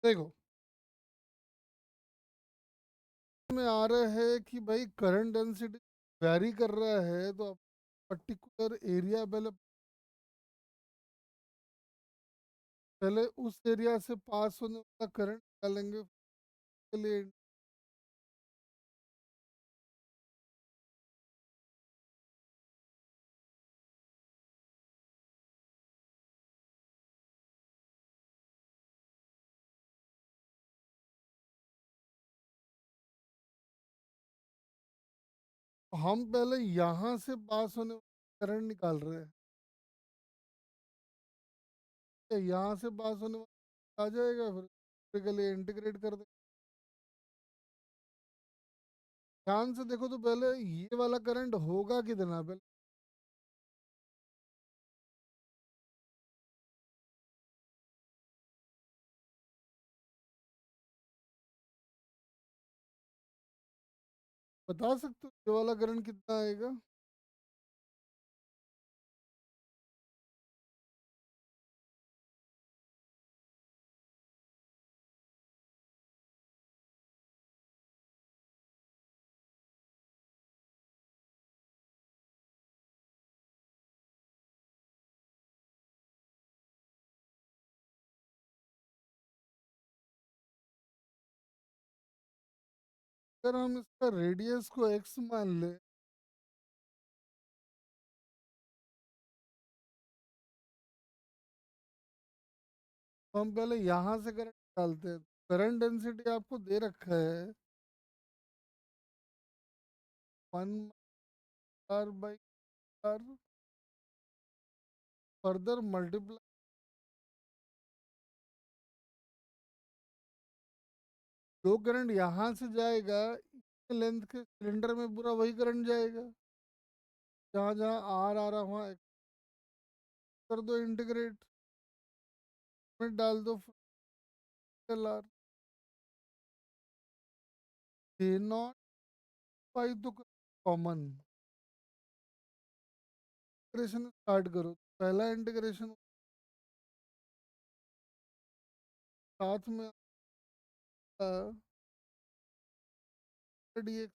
देखो में आ रहा है कि भाई करंट डेंसिटी वैरी कर रहा है तो आप पर्टिकुलर एरिया पहले पहले उस एरिया से पास होने वाला करंट निकालेंगे के लिए। हम पहले यहाँ से पास होने वाला करंट निकाल रहे हैं। यहाँ से पास होने वाला आ जाएगा फिर के लिए इंटीग्रेट कर दे। ध्यान से देखो तो पहले ये वाला करंट होगा कितना पहले बता सकते हो ये वाला करंट कितना आएगा। अगर हम इसका रेडियस को एक्स मान ले तो हम पहले यहाँ से करंट डालते हैं। करंट डेंसिटी आपको दे रखा है 1 r/r फर्दर मल्टीप्लाई। जो करंट यहाँ से जाएगा लेंथ के सिलेंडर में पूरा वही करंट जाएगा। जहाँ जहाँ आर आ रहा वहाँ कर दो इंटीग्रेट में डाल दो एल आर के नॉट पाई तो कॉमन इंटीग्रेशन स्टार्ट करो। पहला इंटीग्रेशन साथ में डी एक्स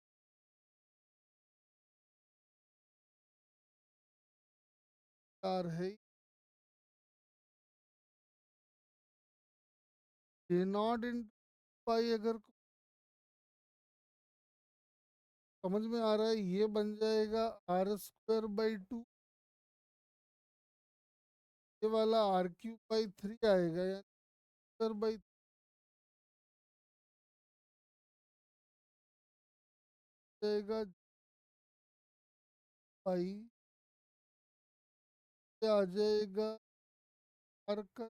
आर है के नॉट इन पाई। अगर समझ में आ रहा है ये बन जाएगा r²/2। ये वाला r³/3 आएगा यानी स्क्वायर जाएगा पाई आ जाएगा r का।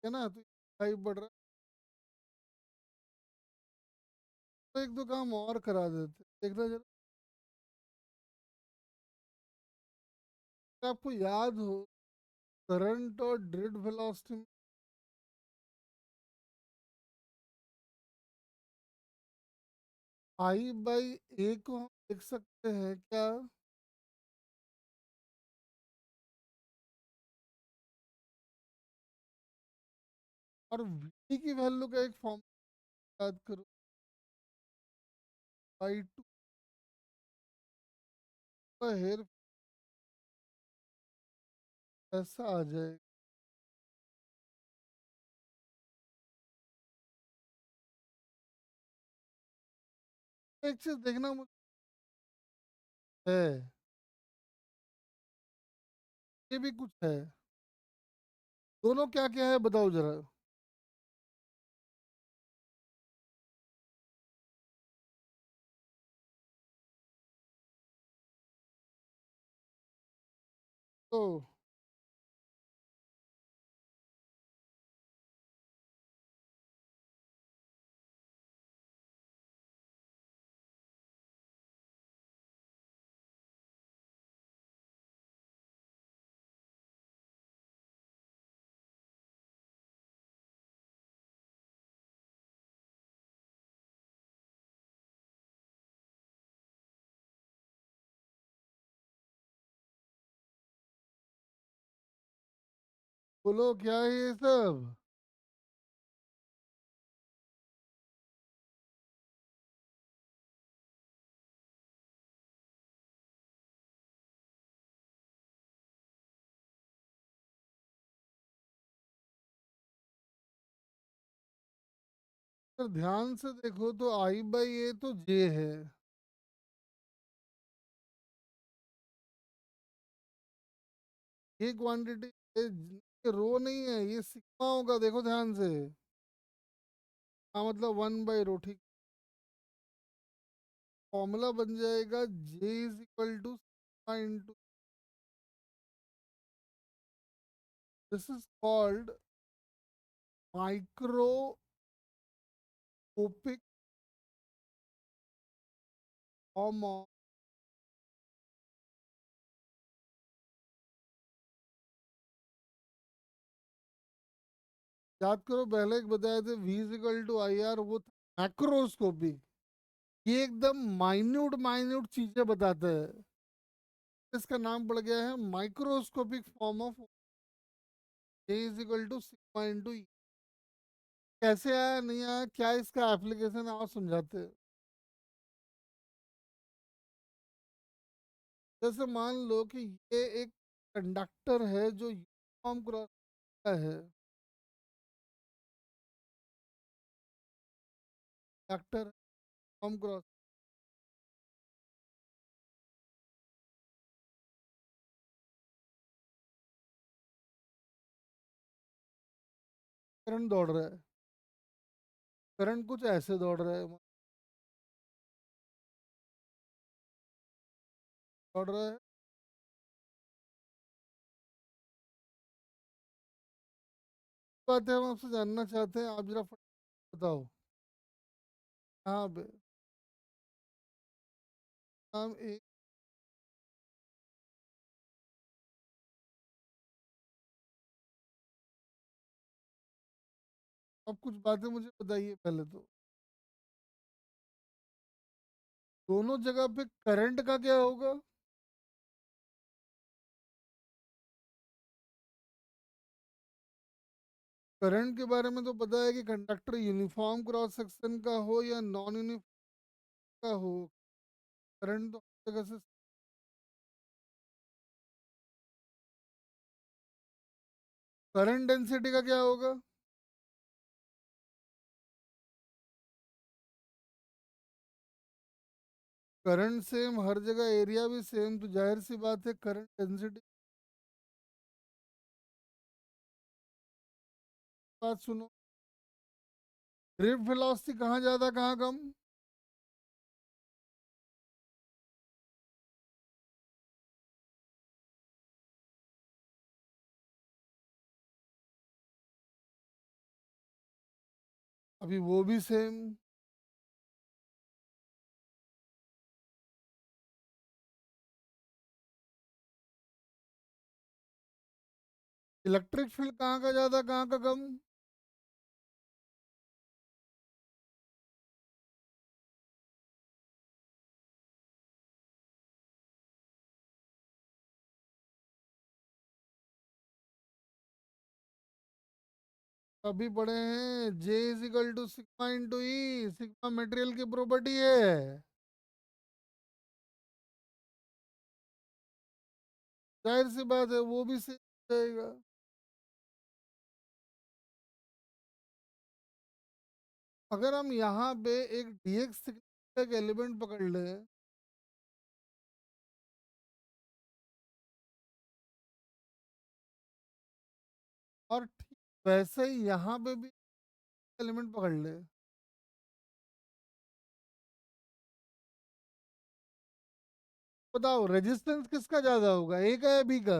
है ना तो पाई बढ़ रहा है। तो एक दो काम और करा देते देखना जरा। अगर आपको याद हो करंट और ड्रिफ्ट वेलोसिटी I/a को हम लिख सकते हैं क्या। और v की वैल्यू का एक फॉर्म याद करो I2 का हेर ऐसा आ जाएगा। एक चीज देखना मुझे है ये भी कुछ है। दोनों क्या क्या है बताओ जरा। तो बोलो क्या है ये सब। अगर ध्यान से देखो तो आई बाई ए तो जे है। ये क्वांटिटी ये रो नहीं है, ये सिग्मा होगा, देखो ध्यान से। हाँ मतलब 1/रो, ठीक। फॉर्मूला बन जाएगा J is equal to sigma into, this is called microscopic form of. याद करो पहले एक बताए थे V is equal to I R, वो मैक्रोस्कोपिक। ये एकदम माइन्यूट माइन्यूट चीजें बताते हैं। इसका नाम पड़ गया है microscopic form of A is equal to sigma into E. कैसे आया नहीं आया, क्या इसका एप्लीकेशन है, और समझाते हैं। जैसे मान लो कि ये एक कंडक्टर है जो यूनिफॉर्म क्रॉस का है। कंडक्टर यूनिफॉर्म क्रॉस, करंट दौड़ रहा है। करंट कुछ ऐसे दौड़ रहा है, दौड़ रहा है। बात है, हम आपसे जानना चाहते हैं, आप जरा बताओ। हाँ बे, हम एक, अब कुछ बातें मुझे बताइए पहले तो। दोनों जगह पे करंट का क्या होगा। करंट के बारे में तो पता है कि कंडक्टर यूनिफॉर्म क्रॉस सेक्शन का हो या नॉन यूनिफॉर्म का हो, करंट तो हर जगह से। करंट डेंसिटी का क्या होगा। करंट सेम हर जगह, एरिया भी सेम, तो जाहिर सी बात है करंट डेंसिटी। बात सुनो, ड्रिफ्ट वेलोसिटी कहाँ ज़्यादा कहाँ कम। अभी वो भी सेम। इलेक्ट्रिक फील्ड कहाँ का ज़्यादा कहाँ का कम। अभी पढ़े हैं J is equal to sigma into E, sigma material की प्रॉपर्टी है। जाहिर सी बात है वो भी सेम जाएगा। अगर हम यहाँ पे एक डीएक्स का एक एलिमेंट पकड़ ले, और ठीक वैसे ही यहाँ पे भी एलिमेंट पकड़ ले, बताओ रेजिस्टेंस किसका ज्यादा होगा, ए का या बी का।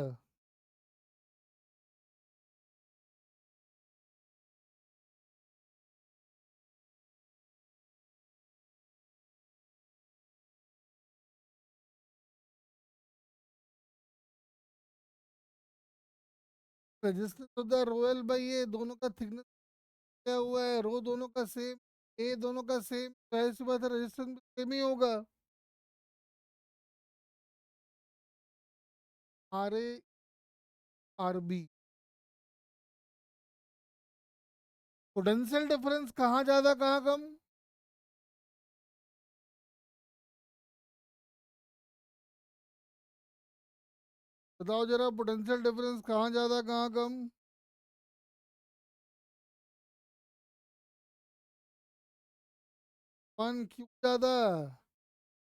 रेजिस्टेंस होता है रोएल बाई, ये दोनों का थिकनेस क्या हुआ है, रो दोनों का सेम, ए दोनों का सेम, जाहिर सी बात है रेजिस्टेंस भी सेम ही होगा। R A R B, potential difference कहाँ ज्यादा कहाँ कम? बताओ जरा, पोटेंशियल डिफरेंस कहाँ ज्यादा कहाँ कम? 1 क्यों ज्यादा?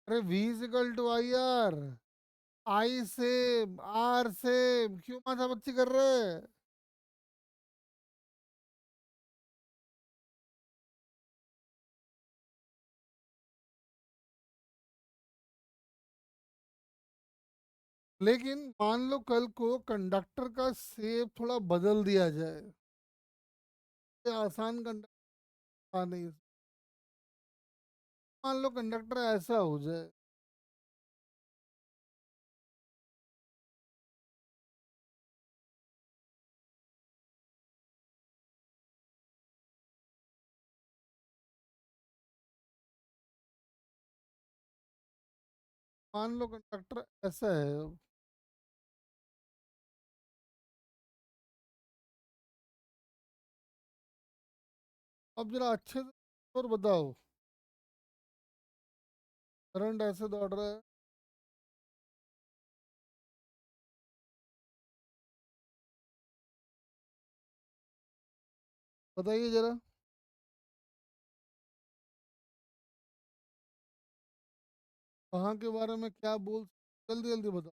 अरे V equal to I R. I same R same, क्यों माथा पच्ची कर रहे? लेकिन मान लो कल को कंडक्टर का शेप थोड़ा बदल दिया जाए, ये आसान कंडक्टर नहीं। मान लो कंडक्टर ऐसा हो जाए, मान लो कंडक्टर ऐसा है। अब जरा अच्छे से और बताओ। करंट ऐसे दौड़ रहा है, बताइए जरा। कहाँ के बारे में क्या बोल, जल्दी जल्दी बताओ।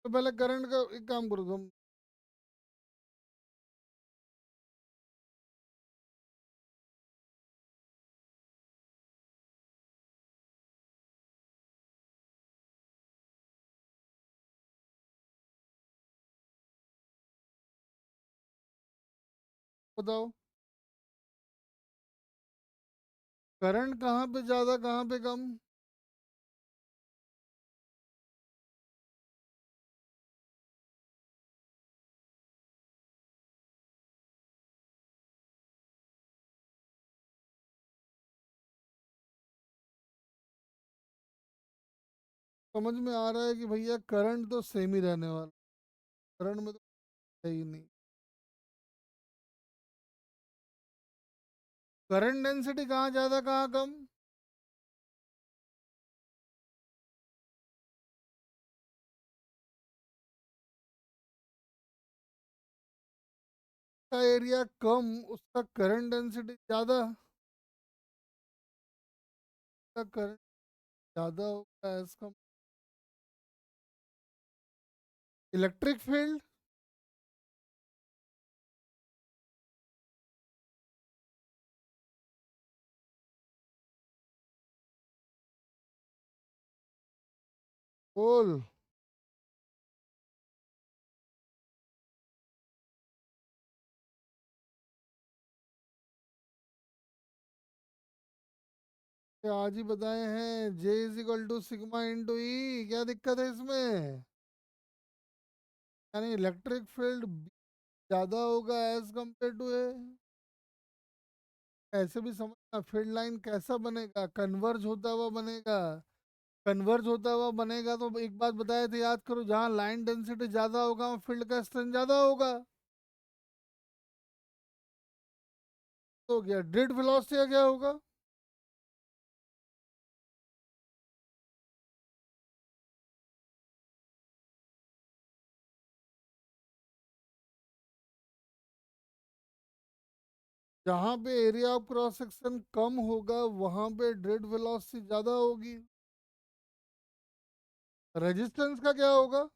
तो पहले करंट का एक काम करो तुम। बताओ करंट कहाँ पे ज्यादा कहाँ पे कम? समझ में आ रहा है कि भैया करंट तो सेम ही रहने वाला, करंट में तो है ही नहीं। करंट डेंसिटी कहाँ ज्यादा कहाँ कम? का एरिया कम, उसका करंट डेंसिटी ज्यादा। का करंट ज्यादा होगा इसका इलेक्ट्रिक फील्ड। बोल। ये आज ही बताए हैं, J is equal to sigma into E, क्या दिक्कत है इसमें? यानी इलेक्ट्रिक फील्ड ज्यादा होगा एज कम्पेयर टू ए। ऐसे भी समझना, फील्ड लाइन कैसा बनेगा, कन्वर्ज होता हुआ बनेगा। कन्वर्ज होता हुआ बनेगा तो एक बात बताए थे, याद करो, जहाँ लाइन डेंसिटी ज्यादा होगा वहाँ फील्ड का स्ट्रेंथ ज्यादा होगा। तो क्या ड्रिफ्ट वेलोसिटी का क्या होगा? जहाँ पे एरिया ऑफ क्रॉस सेक्शन कम होगा वहां पे ड्रिफ्ट वेलोसिटी ज्यादा होगी। रेजिस्टेंस का क्या होगा?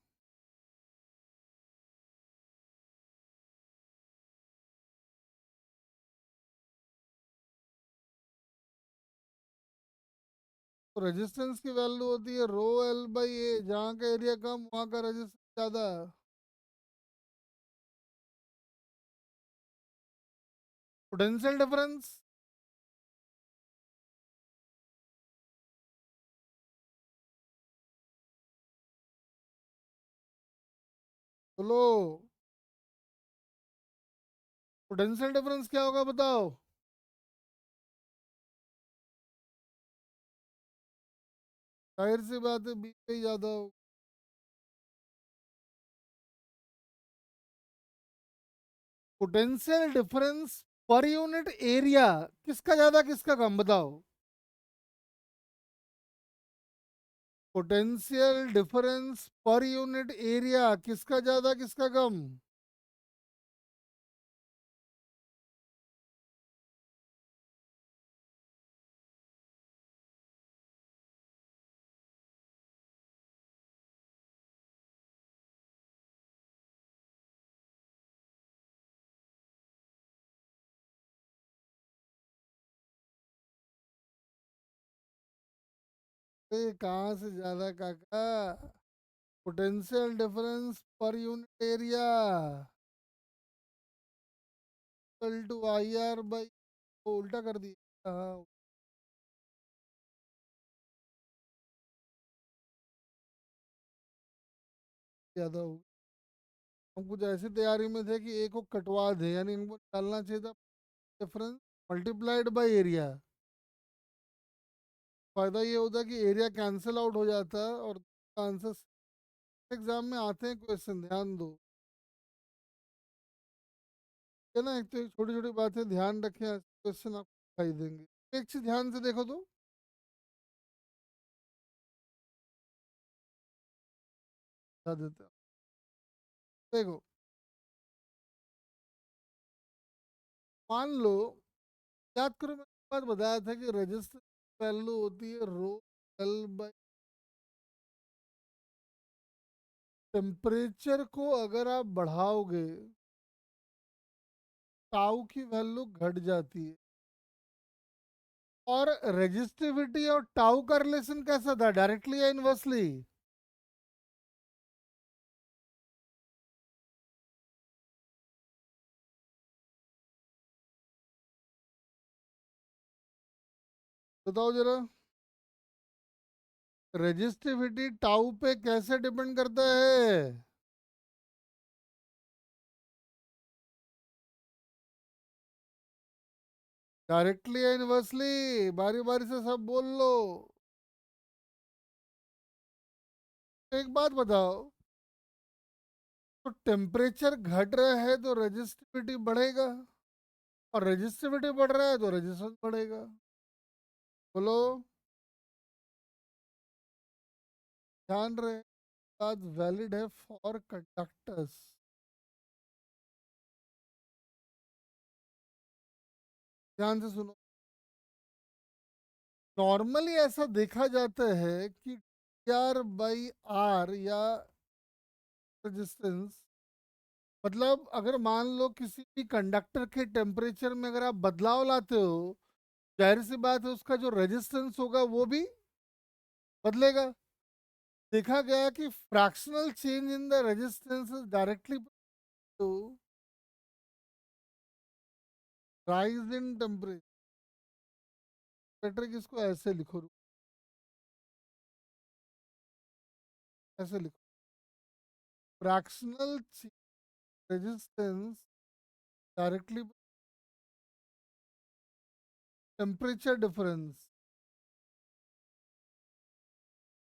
तो रेजिस्टेंस की वैल्यू होती है रो एल बाई ए, जहाँ का एरिया कम वहाँ का रेजिस्टेंस ज्यादा। Potential difference. बोलो, पोटेंशियल डिफरेंस क्या होगा बताओ। जाहिर सी बात है बी पे ही ज्यादा हो। Potential difference per unit area किसका ज्यादा किसका कम बताओ। Potential difference per unit area किसका ज्यादा किसका कम। कहाँ से ज्यादा काका। Potential difference per unit area equal to I R by, उल्टा कर दिया। हाँ, ज्यादा हो। हम कुछ ऐसी तैयारी में थे कि एक को कटवा दे, यानी इनको डालना चाहिए था डिफरेंस मल्टीप्लाइड बाय एरिया। फायदा ये होता कि एरिया कैंसिल आउट हो जाता है और आंसर एग्जाम में आते हैं क्वेश्चन, ध्यान दो। है ना, एक तो छोटी छोटी बातें ध्यान रखें, क्वेश्चन आपको दिखाई देंगे। एक चीज ध्यान से देखो तो, बता देते हैं। देखो, मान लो, याद करो मैंने एक बात बताया था कि रजिस्टर वैल्यू होती है रो एल बाई। टेम्परेचर को अगर आप बढ़ाओगे टाउ की वैल्यू घट जाती है। और रेजिस्टिविटी और टाउ का रिलेशन कैसा था, डायरेक्टली या इनवर्सली। बताओ जरा। रेजिस्टिविटी टाउ पे कैसे डिपेंड करता है। डायरेक्टली या इनवर्सली, बारी बारी से सब बोल लो। एक बात बताओ, तो टेम्परेचर घट रहा है तो रेजिस्टिविटी बढ़ेगा, और रेजिस्टिविटी बढ़ रहा है तो रेजिस्टेंस बढ़ेगा। बोलो। ध्यान रहे, बात वैलिड है फॉर कंडक्टर्स। ध्यान से सुनो। नॉर्मली ऐसा देखा जाता है कि आर बाई आर या रेजिस्टेंस, मतलब अगर मान लो किसी भी कंडक्टर के टेम्परेचर में अगर आप बदलाव लाते हो, जाहिर सी बात है उसका जो रेजिस्टेंस होगा वो भी बदलेगा। देखा गया कि fractional change in the resistance directly to rise in temperature. Patrick इसको ऐसे लिखो, ऐसे लिखो। Fractional resistance directly temperature difference.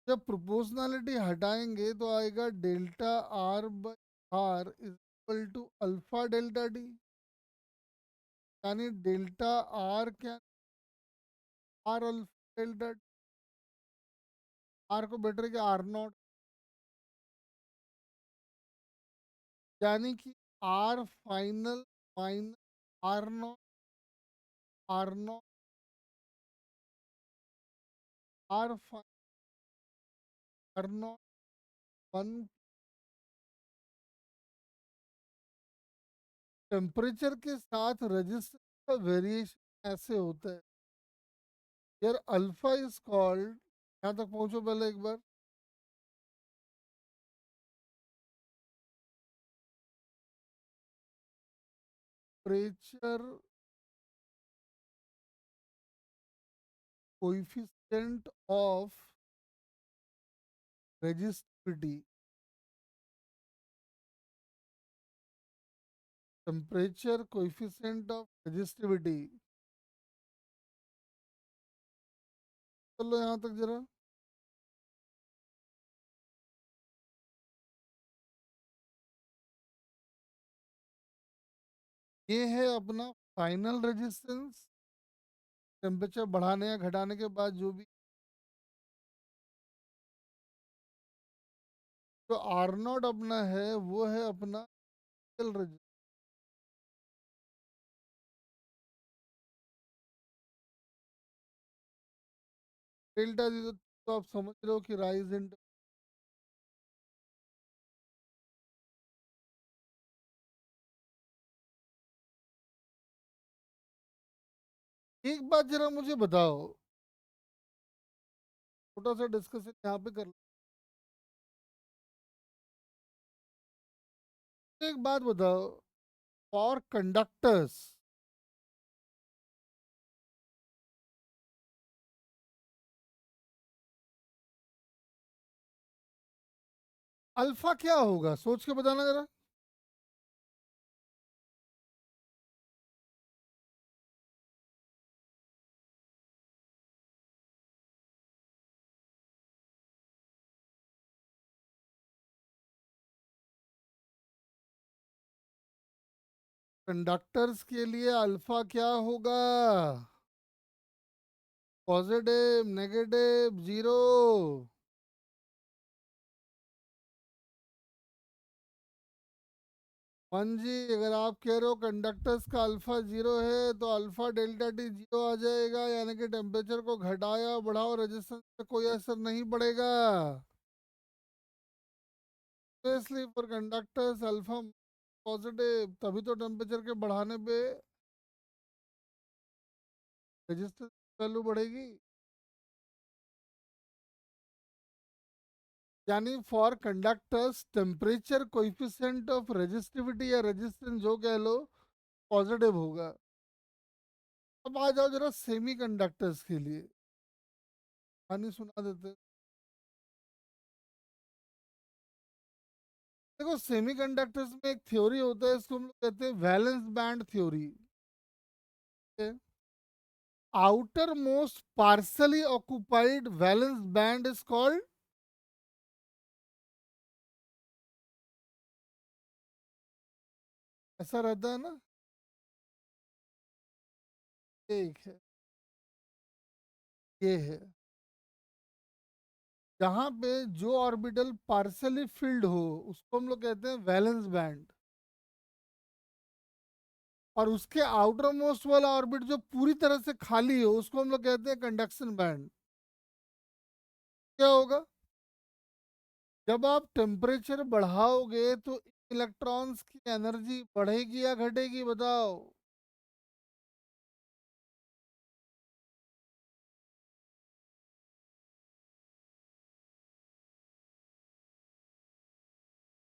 जब प्रोपोर्शनैलिटी हटाएंगे तो आएगा delta R by R is equal to alpha delta D. यानी डेल्टा आर क्या, आर अल्फा डेल्टा, आर को बेटर के आर नॉट। यानी कि R final minus R naught, R naught, R R naught one. Temperature के साथ register का variation ऐसे होता है। यार अल्फा इज कॉल्ड, यहाँ तक पहुंचो पहले एक बार। Temperature coefficient of resistivity. Temperature coefficient of resistivity. चलो यहाँ तक जरा। ये है अपना फाइनल रेजिस्टेंस, टेम्परेचर बढ़ाने या घटाने के बाद जो भी, जो आर नॉट अपना है वो है अपना रेजिस्टेंस। डेल्टा जी तो आप समझ रहे हो कि राइज इन। एक बात जरा मुझे बताओ, छोटा सा डिस्कशन यहाँ पे कर, एक बात बताओ, फॉर कंडक्टर्स अल्फा क्या होगा, सोच के बताना जरा। कंडक्टर्स के लिए अल्फा क्या होगा? Positive, negative, zero. वन जी, अगर आप कह रहे हो कंडक्टर्स का अल्फा जीरो है तो अल्फा डेल्टा टी जीरो आ जाएगा, यानी कि टेम्परेचर को घटाया बढ़ाओ रेजिस्टेंस पे कोई असर नहीं पड़ेगा। तो इसलिए फॉर कंडक्टर्स अल्फा पॉजिटिव, तभी तो टेम्परेचर के बढ़ाने पे रेजिस्टेंस वैल्यू बढ़ेगी। यानी for conductors temperature coefficient of resistivity या रेजिस्टेंस जो कह लो पॉजिटिव होगा। अब आ जाओ जरा सेमी कंडक्टर्स के लिए, कहानी सुना देते। देखो सेमीकंडक्टर्स में एक थ्योरी होता है, इसको हम लोग कहते हैं valence band theory. Outermost partially occupied valence band is called, ऐसा रहता है ना। एक है, ये है, जहां पे जो ऑर्बिटल पार्सली फिल्ड हो उसको हम लोग कहते हैं वैलेंस बैंड, और उसके आउटर मोस्ट वाला ऑर्बिट जो पूरी तरह से खाली हो उसको हम लोग कहते हैं कंडक्शन बैंड। क्या होगा, जब आप टेम्परेचर बढ़ाओगे तो इलेक्ट्रॉन्स की एनर्जी बढ़ेगी या घटेगी, बताओ।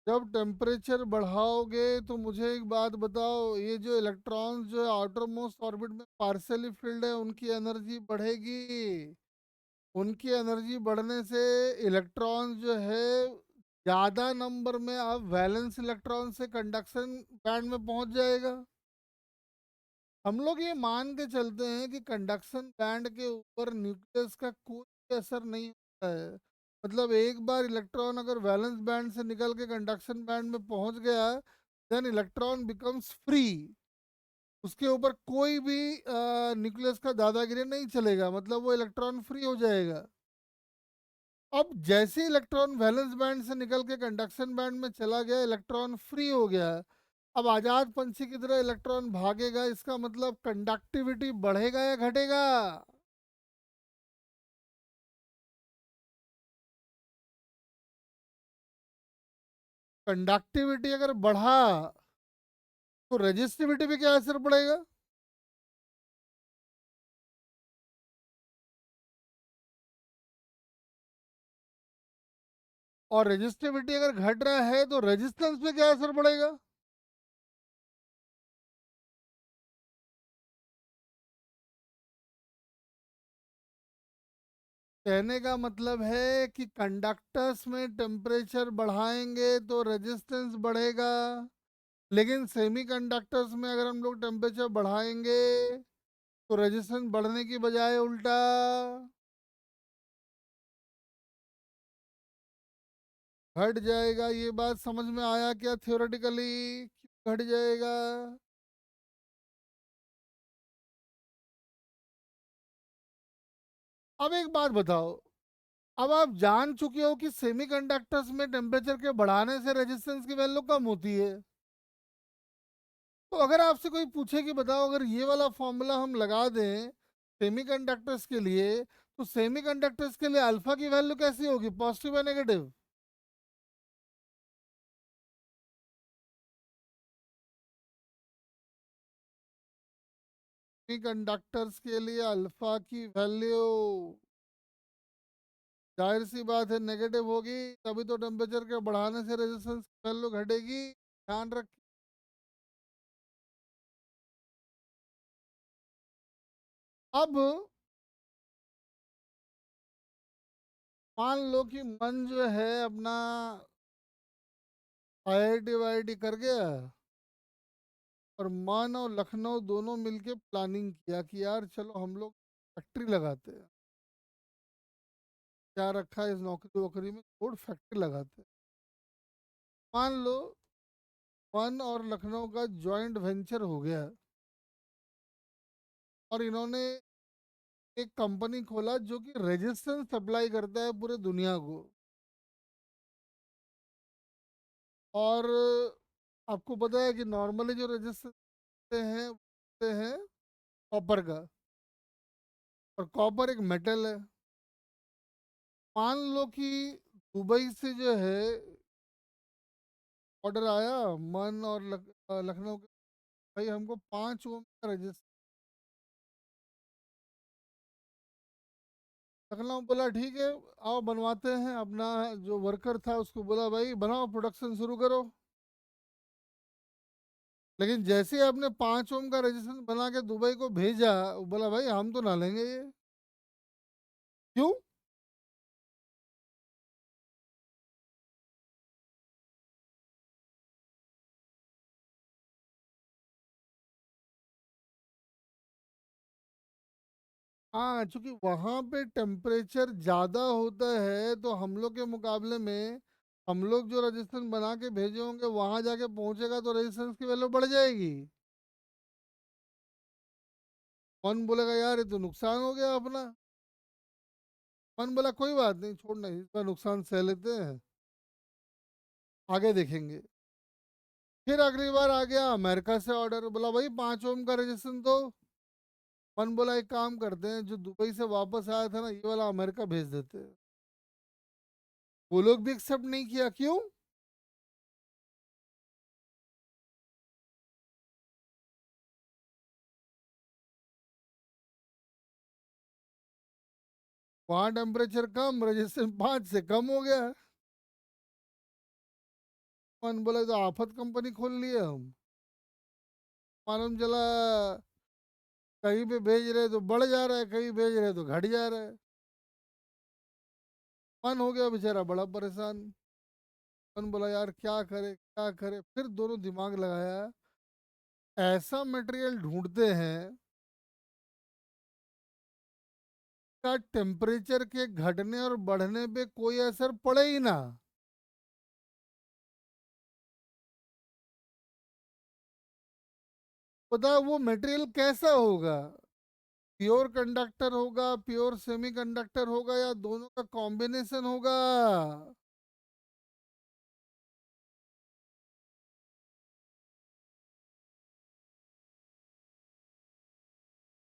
जब टेम्परेचर बढ़ाओगे तो मुझे एक बात बताओ, ये जो इलेक्ट्रॉन्स जो है आउटर मोस्ट ऑर्बिट में पार्सली फिल्ड है उनकी एनर्जी बढ़ेगी। उनकी एनर्जी बढ़ने से इलेक्ट्रॉन जो है ज़्यादा नंबर में अब वैलेंस इलेक्ट्रॉन से कंडक्शन बैंड में पहुंच जाएगा। हम लोग ये मान के चलते हैं कि कंडक्शन बैंड के ऊपर न्यूक्लियस का कोई असर नहीं होता है। मतलब एक बार इलेक्ट्रॉन अगर वैलेंस बैंड से निकल के कंडक्शन बैंड में पहुंच गया, देन इलेक्ट्रॉन बिकम्स फ्री। उसके ऊपर कोई भी न्यूक्लियस का दादागिरी नहीं चलेगा, मतलब वो इलेक्ट्रॉन फ्री हो जाएगा। अब जैसे इलेक्ट्रॉन वैलेंस बैंड से निकल के कंडक्शन बैंड में चला गया, इलेक्ट्रॉन फ्री हो गया, अब आजाद पंछी की तरह इलेक्ट्रॉन भागेगा, इसका मतलब कंडक्टिविटी बढ़ेगा या घटेगा? कंडक्टिविटी अगर बढ़ा तो रेजिस्टिविटी पे क्या असर पड़ेगा? और रेजिस्टिविटी अगर घट रहा है तो रेजिस्टेंस पे क्या असर पड़ेगा? कहने का मतलब है कि कंडक्टर्स में टेम्परेचर बढ़ाएंगे तो रेजिस्टेंस बढ़ेगा, लेकिन सेमी कंडक्टर्स में अगर हम लोग टेम्परेचर बढ़ाएंगे तो रेजिस्टेंस बढ़ने की बजाय उल्टा घट जाएगा। ये बात समझ में आया क्या थ्योरेटिकली, घट जाएगा? अब एक बात बताओ, अब आप जान चुके हो कि सेमीकंडक्टर्स में टेम्परेचर के बढ़ाने से रेजिस्टेंस की वैल्यू कम होती है। तो अगर आपसे कोई पूछे कि बताओ अगर ये वाला फॉर्मूला हम लगा दें सेमीकंडक्टर्स के लिए, तो सेमीकंडक्टर्स के लिए अल्फा की वैल्यू कैसी होगी, पॉजिटिव या नेगेटिव? सेमीकंडक्टर्स के लिए अल्फा की वैल्यू जाहिर सी बात है नेगेटिव होगी, तभी तो टेम्परेचर के बढ़ाने से रेजिस्टेंस की वैल्यू घटेगी, ध्यान रख। अब मान लो कि मन जो है अपना आईआईटी वाईआईटी कर गया, और मन और लखनऊ दोनों मिलके प्लानिंग किया कि यार चलो हम लोग फैक्ट्री लगाते हैं। क्या रखा है इस नौकरी वोकरी में, छोड़ फैक्ट्री लगाते हैं। मान लो मन और लखनऊ का जॉइंट वेंचर हो गया, और इन्होंने एक कंपनी खोला जो कि रेजिस्टेंस सप्लाई करता है पूरे दुनिया को। और आपको पता है कि नॉर्मली जो रेजिस्टेंस हैं कॉपर का, और कॉपर एक मेटल है। मान लो कि दुबई से जो है ऑर्डर आया मन और लखनऊ के, भाई हमको 5 ओम का रजिस्टर। लखनऊ बोला ठीक है, आओ बनवाते हैं। अपना जो वर्कर था उसको बोला भाई बनाओ, प्रोडक्शन शुरू करो। लेकिन जैसे ही आपने 5 ओम का रजिस्ट्रेशन बना के दुबई को भेजा, वो बोला भाई हम तो ना लेंगे ये। क्यों? हाँ, चूंकि वहां पे टेम्परेचर ज्यादा होता है, तो हम लोग के मुकाबले में हम लोग जो रजिस्ट्रेशन बना के भेजे होंगे वहां जाके पहुंचेगा तो रजिस्ट्रेशन की वैल्यू बढ़ जाएगी। कौन बोलेगा यार ये तो नुकसान हो गया अपना। मन बोला कोई बात नहीं, छोड़ना इसका नुकसान सह लेते हैं, आगे देखेंगे। फिर अगली बार आ गया अमेरिका से ऑर्डर, बोला भाई 5 ओम का रजिस्ट्रेशन दो। मन बोला एक काम करते हैं, जो दुबई से वापस आया था ना ये वाला अमेरिका भेज देते हैं। वो लोग भी एक्सेप्ट नहीं किया। क्यों? वहां टेम्परेचर कम, रजिस्ट्रेशन 5 से कम हो गया। मन बोला तो आफत कंपनी खोल लिए हम। मालूम चला कहीं पे भेज रहे तो बढ़ जा रहा है, कहीं भेज रहे तो घट जा रहा है। मन हो गया बेचारा बड़ा परेशान। मन बोला यार क्या करे क्या करे, फिर दोनों दिमाग लगाया, ऐसा मटेरियल ढूंढते हैं का टेम्परेचर के घटने और बढ़ने पे कोई असर पड़े ही ना। बताओ वो मटेरियल कैसा होगा, प्योर कंडक्टर होगा, प्योर सेमीकंडक्टर होगा, या दोनों का कॉम्बिनेशन होगा?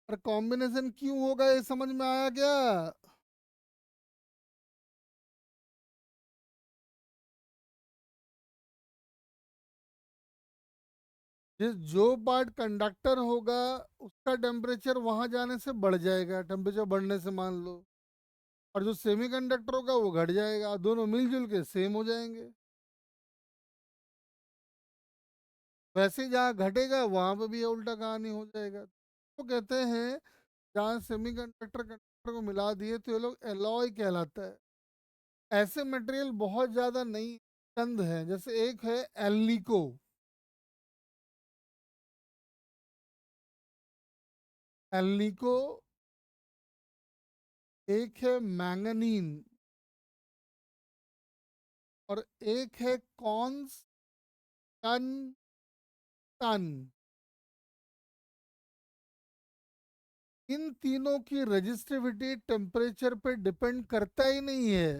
और कॉम्बिनेशन क्यों होगा ये समझ में आया क्या? जिस जो पार्ट कंडक्टर होगा उसका टेम्परेचर वहां जाने से बढ़ जाएगा, टेम्परेचर बढ़ने से मान लो, और जो सेमीकंडक्टर होगा वो घट जाएगा, दोनों मिलजुल के सेम हो जाएंगे। वैसे ही जहाँ घटेगा वहां पे भी ये उल्टा कहानी हो जाएगा। तो कहते हैं जहाँ सेमीकंडक्टर कंडक्टर को मिला दिए तो ये लोग एलॉय कहलाता है। ऐसे मटेरियल बहुत ज्यादा नहीं, चंद हैं, जैसे एक है एल्निको, एल्निको, एक है मैंगनीन, और एक है कॉन्स्टन। इन तीनों की रजिस्टिविटी टेम्परेचर पे डिपेंड करता ही नहीं है।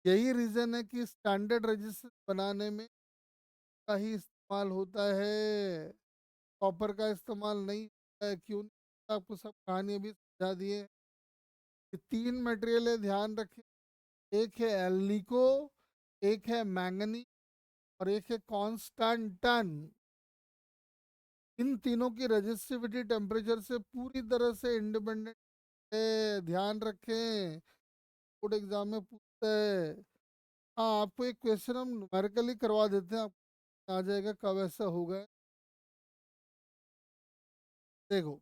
यही रीजन है कि स्टैंडर्ड रजिस्टर बनाने में का ही इस्तेमाल होता है, कॉपर का इस्तेमाल नहीं होता है। क्यों नहीं? आपको सब कहानी अभी समझा दिए कि तीन मटेरियल है, ध्यान रखें। एक है एल्निको, एक है मैंगनी और एक है कॉन्स्टेंटन। इन तीनों की रजिस्टिविटी टेम्परेचर से पूरी तरह से इंडिपेंडेंट है, ध्यान रखें। बोर्ड एग्जाम में पूछता है। हाँ, आपको एक क्वेश्चन हम न्यूमेरिकली करवा देते हैं, आपको आ जाएगा कब ऐसा होगा। देखो,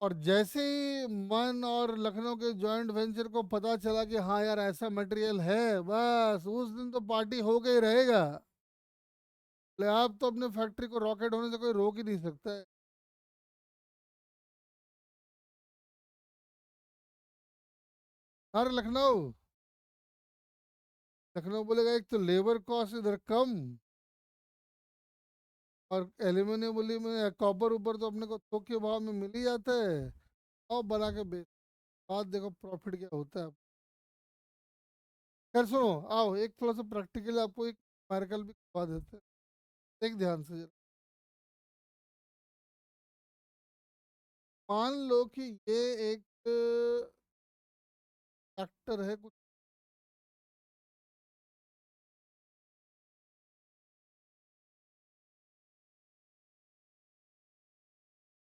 और जैसे ही मन और लखनऊ के जॉइंट वेंचर को पता चला कि हाँ यार ऐसा मटेरियल है, बस उस दिन तो पार्टी हो गई रहेगा। ले आप तो अपने फैक्ट्री को रॉकेट होने से कोई रोक ही नहीं सकता है। हर लखनऊ, लखनऊ बोलेगा एक तो लेबर कॉस्ट इधर कम, और एल्यूमिनियम में कॉपर ऊपर तो अपने को थोक के भाव में मिल ही जाता है, और बना के बेच। बात देखो प्रॉफिट क्या होता है। खैर सुनो, आओ एक थोड़ा सा प्रैक्टिकल आपको एक न्यूमेरिकल भी करवा देते हैं। एक ध्यान से जरा, मान लो कि ये एक फैक्टर है कुछ,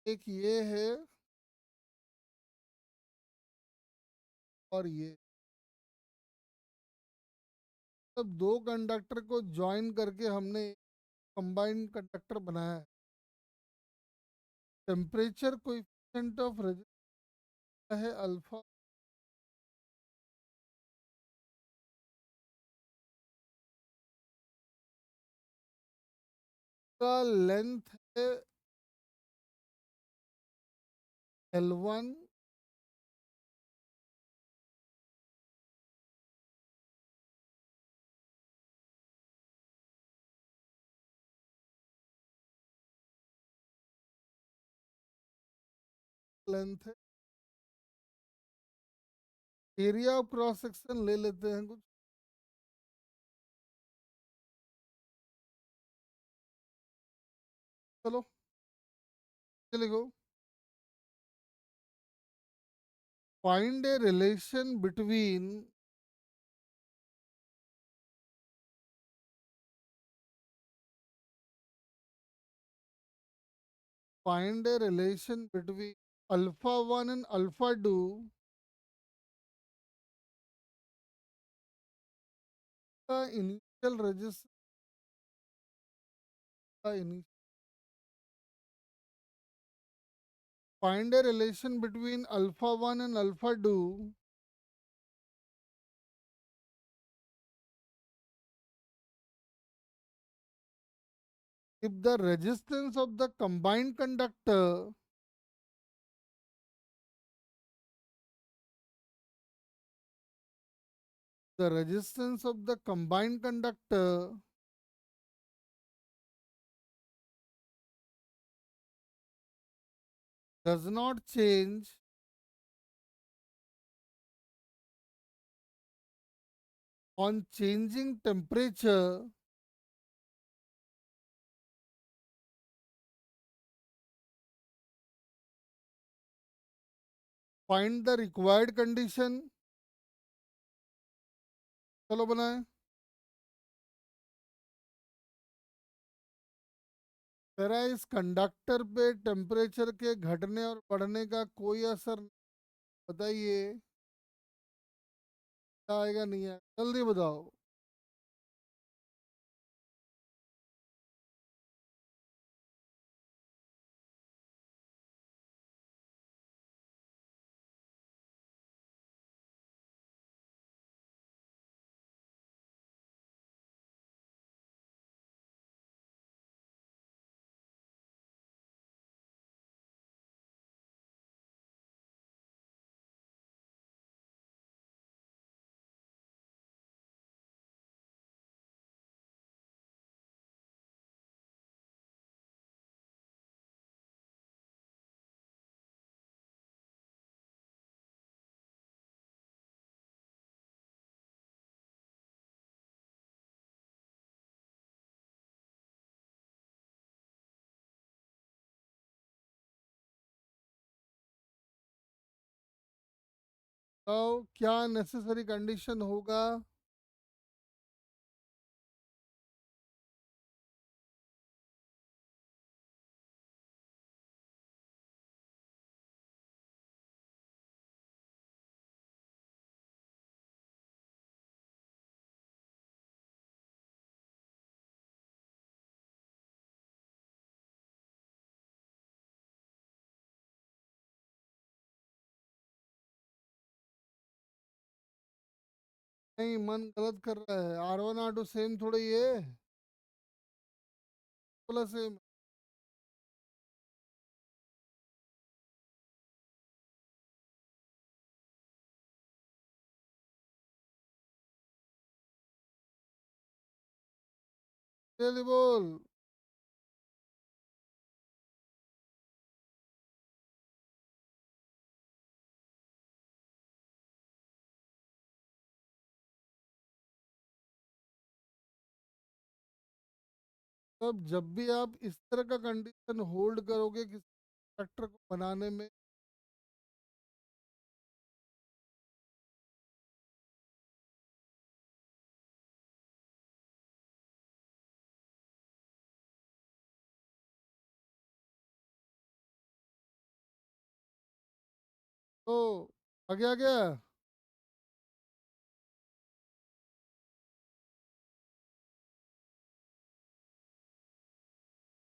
एक ये है और ये, तब दो कंडक्टर को ज्वाइन करके हमने कंबाइंड कंडक्टर बनाया है। टेम्परेचर कोएफिशिएंट ऑफ रेजिस्टेंस है अल्फा, का लेंथ है L1, लेंथ है। एरिया ऑफ क्रॉस सेक्शन ले लेते हैं कुछ, चलो ये लिखो। Find a relation between, find a relation between alpha 1 and alpha 2 का इनिशियल रजिस्टेंस का find a relation between alpha 1 and alpha 2 if the resistance of the combined conductor, the resistance of the combined conductor does not change on changing temperature, find the required condition। चलो बनाए। तेरा इस conductor पे temperature के घटने और बढ़ने का कोई असर नहीं। बताइए क्या आएगा नहीं आएगा, जल्दी बताओ। बताओ क्या नेसेसरी कंडीशन होगा? नहीं, मन गलत कर रहा है। R1 R2 सेम थोड़ी ये प्लस सेम। जल्दी बोल। तब जब भी आप इस तरह का कंडीशन होल्ड करोगे किसी फैक्टर को बनाने में, तो आगे आ गया।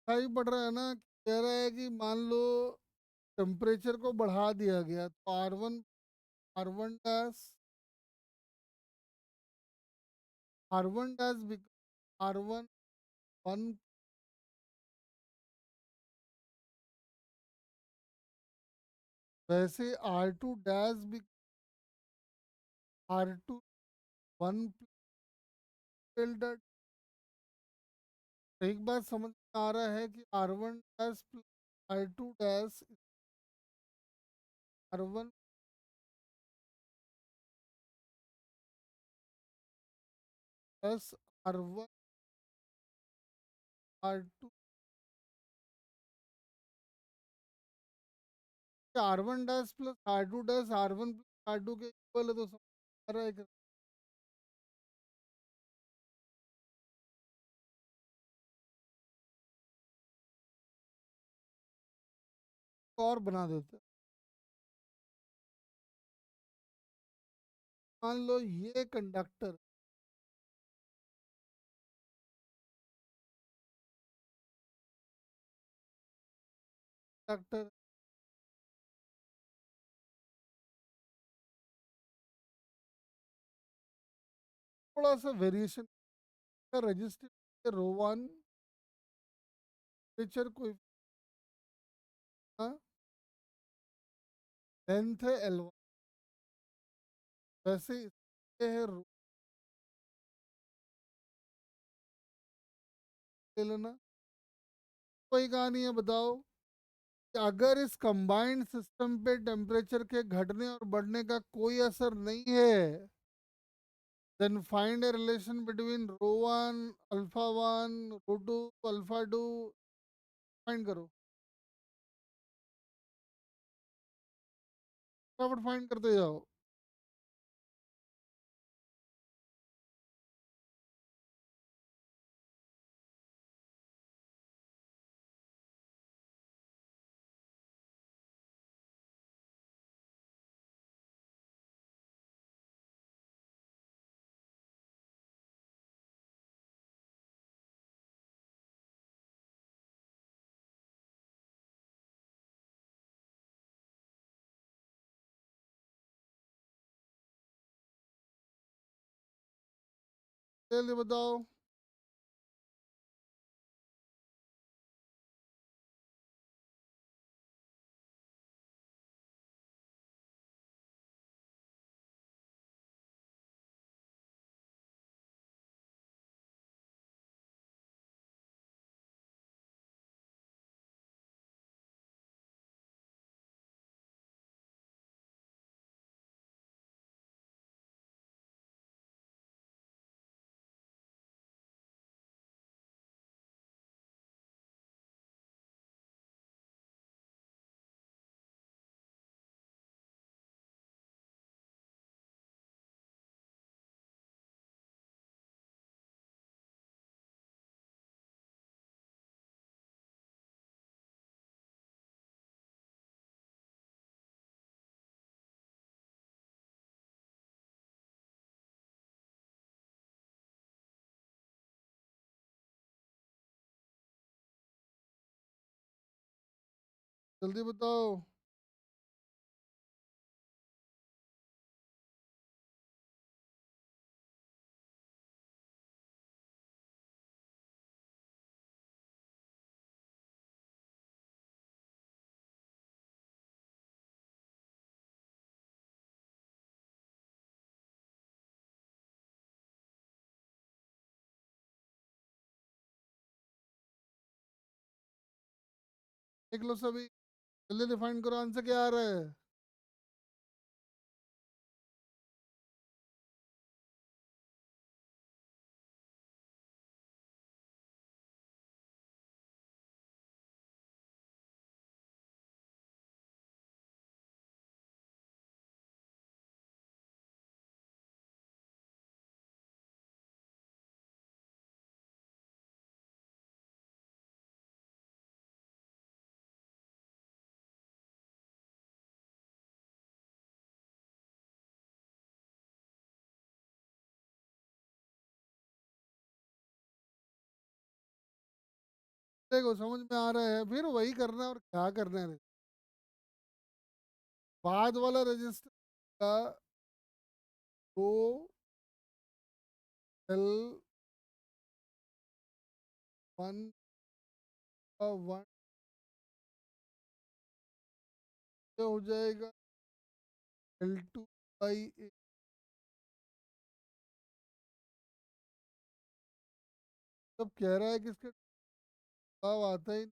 क्या ही पड़ रहा है ना, कह रहा है कि मान लो टेम्परेचर को बढ़ा दिया गया तो R1 डैश R1 1। वैसे R2 डैश R2 1 डेल्टा। एक बात समझ में आ रहा है कि R1 dash R2 dash R1 plus R1 R2। R1 dash plus R2 dash R1 plus R2 के इक्वल है, तो समझ में आ रहा है कि और बना देते हैं। मान लो ये कंडक्टर थोड़ा सा वेरिएशन का रजिस्टर रो 1 टेम्परेचर को लेंथ है L1। वैसे ये है ले लेना। कोई कहानी है, बताओ कि अगर इस कंबाइंड सिस्टम पे टेम्परेचर के घटने और बढ़ने का कोई असर नहीं है, then find a relation between row 1 alpha 1 row 2 alpha 2। Find करो, फटाफट फाइंड करते जाओ। जल्दी बताओ। जल्दी बताओ। देख लो सभी, जल्दी डिफाइन करो, आंसर क्या आ रहा है। देखो समझ में आ रहा है, फिर वही करना है और क्या करना है। बाद वाला रजिस्टर का दो एल वन का वन हो जाएगा L2/8। सब कह रहा है कि इसके भाव आता ही नहीं।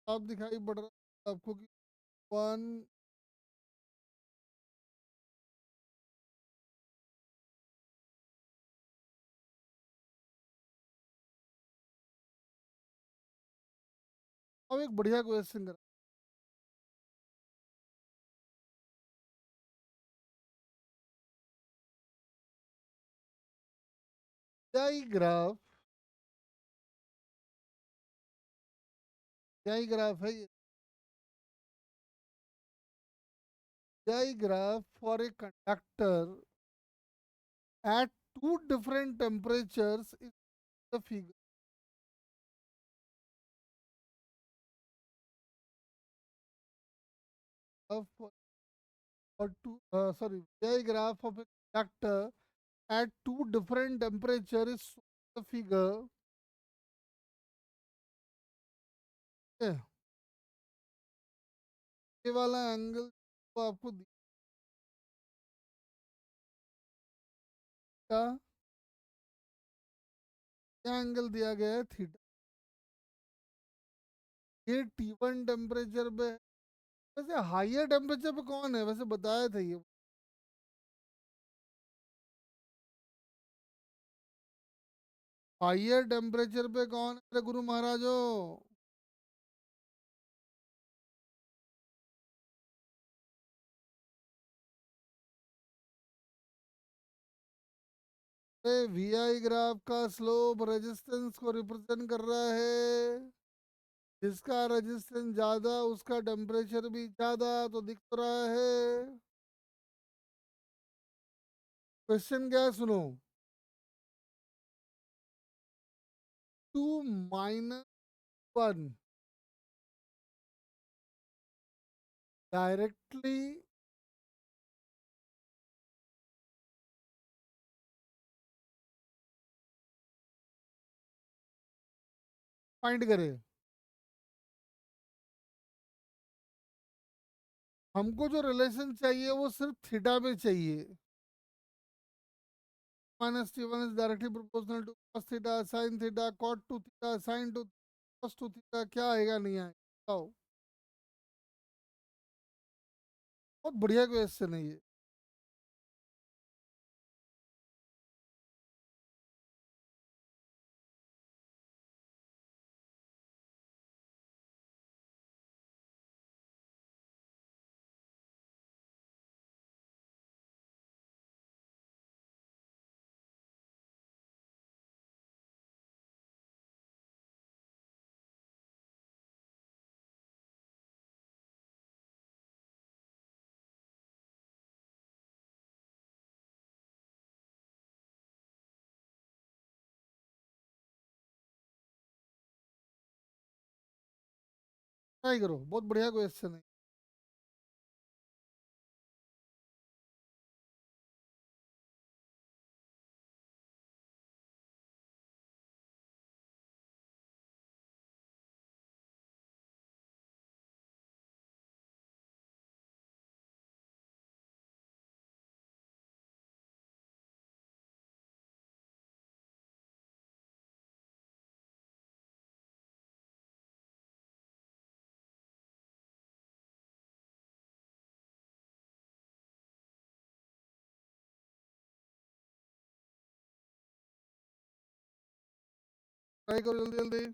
आप दिखाई पड़ रहा है आपको कि वन। अब एक बढ़िया क्वेश्चन कर, क्या ही ग्राफ, क्या ही ग्राफ है ये, क्या ही graph for a conductor at two different temperatures is the figure of or two sorry, the graph of a conductor at two different temperature is the figure। ये ये वाला एंगल तो आपको दिखा, क्या एंगल दिया गया है थीटा। ये T1 टेम्परेचर पे है। वैसे हाइयर टेम्परेचर पे कौन है, वैसे बताया था ये। हाइयर टेम्परेचर पे कौन है मेरे गुरु महाराजो। वी आई ग्राफ का स्लोप रेजिस्टेंस को रिप्रेजेंट कर रहा है। जिसका रेजिस्टेंस ज्यादा उसका टेम्परेचर भी ज्यादा, तो दिख तो रहा है। क्वेश्चन क्या है सुनो। 2 - 1 डायरेक्टली फाइंड करे। हमको जो रिलेशन चाहिए वो सिर्फ थीटा पे चाहिए। -T1 is directly proportional to cos theta sin theta cot two theta sin two cos two theta, क्या आएगा नहीं आएगा बताओ। बहुत बढ़िया क्वेश्चन है ये। ट्राई करो, बहुत बढ़िया क्वेश्चन है। ट्राई करो जल्दी जल्दी।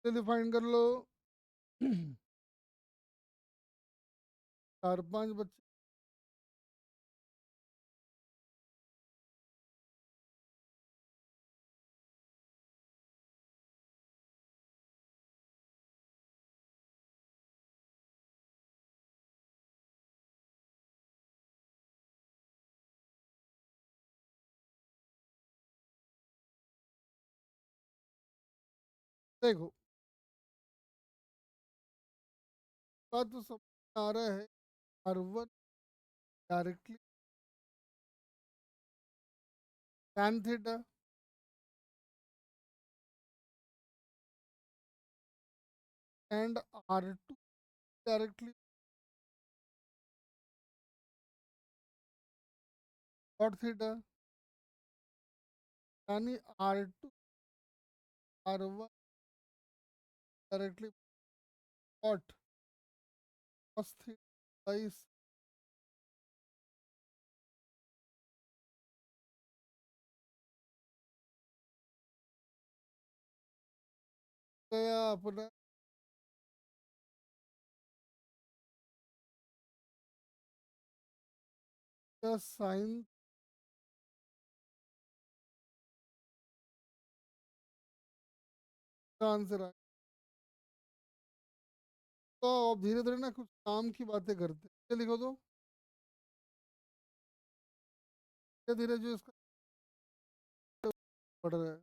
जल्दी फाइंड कर लो। 4-5 बच्चे। देखो, बात तो सब आ रहा है। R1 directly tan theta and R2 directly cot theta, यानी R2 R1 directly cot cos theta इस गया अपना साइन का आंसर आया। तो अब धीरे धीरे ना कुछ काम की बातें करते हैं। ये लिखो तो धीरे धीरे जो इसका पढ़ रहा है।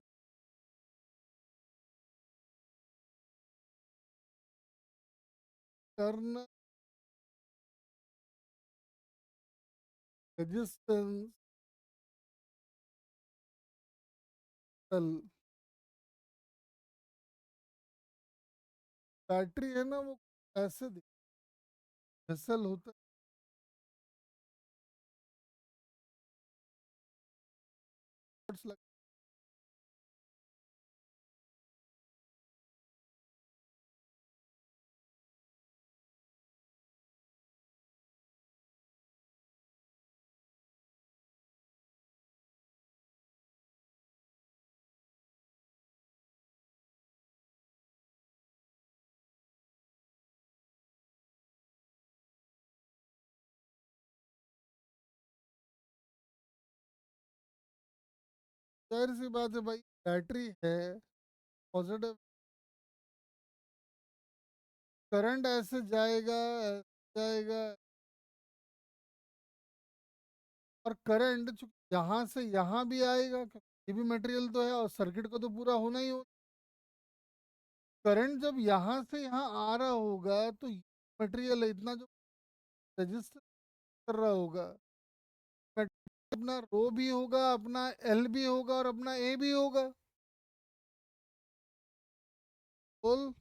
टर्न रेजिस्टेंस सेल बैटरी है ना, वो ऐसे सेल होता है। जाहिर सी बात है भाई, बैटरी है, पॉजिटिव करंट ऐसे जाएगा, ऐसे जाएगा। और करंट यहाँ से यहाँ भी आएगा, ये भी मटेरियल तो है और सर्किट को तो पूरा होना ही हो। करंट जब यहाँ से यहाँ आ रहा होगा तो मटेरियल इतना जो रजिस्टर कर रहा होगा, अपना रो भी होगा, अपना एल भी होगा और अपना ए भी होगा। बोल।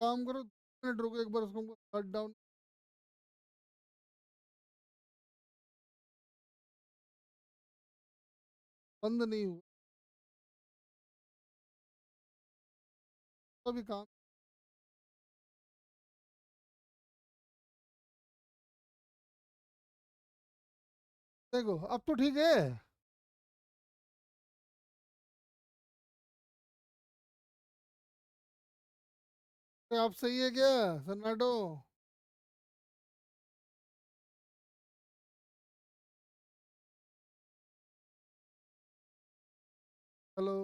काम करो, 2 मिनट रुको, एक बार उसको शट डाउन। बंद नहीं हुआ अभी काम। देखो अब तो ठीक है। आप सही है क्या सन्नाटो? हेलो।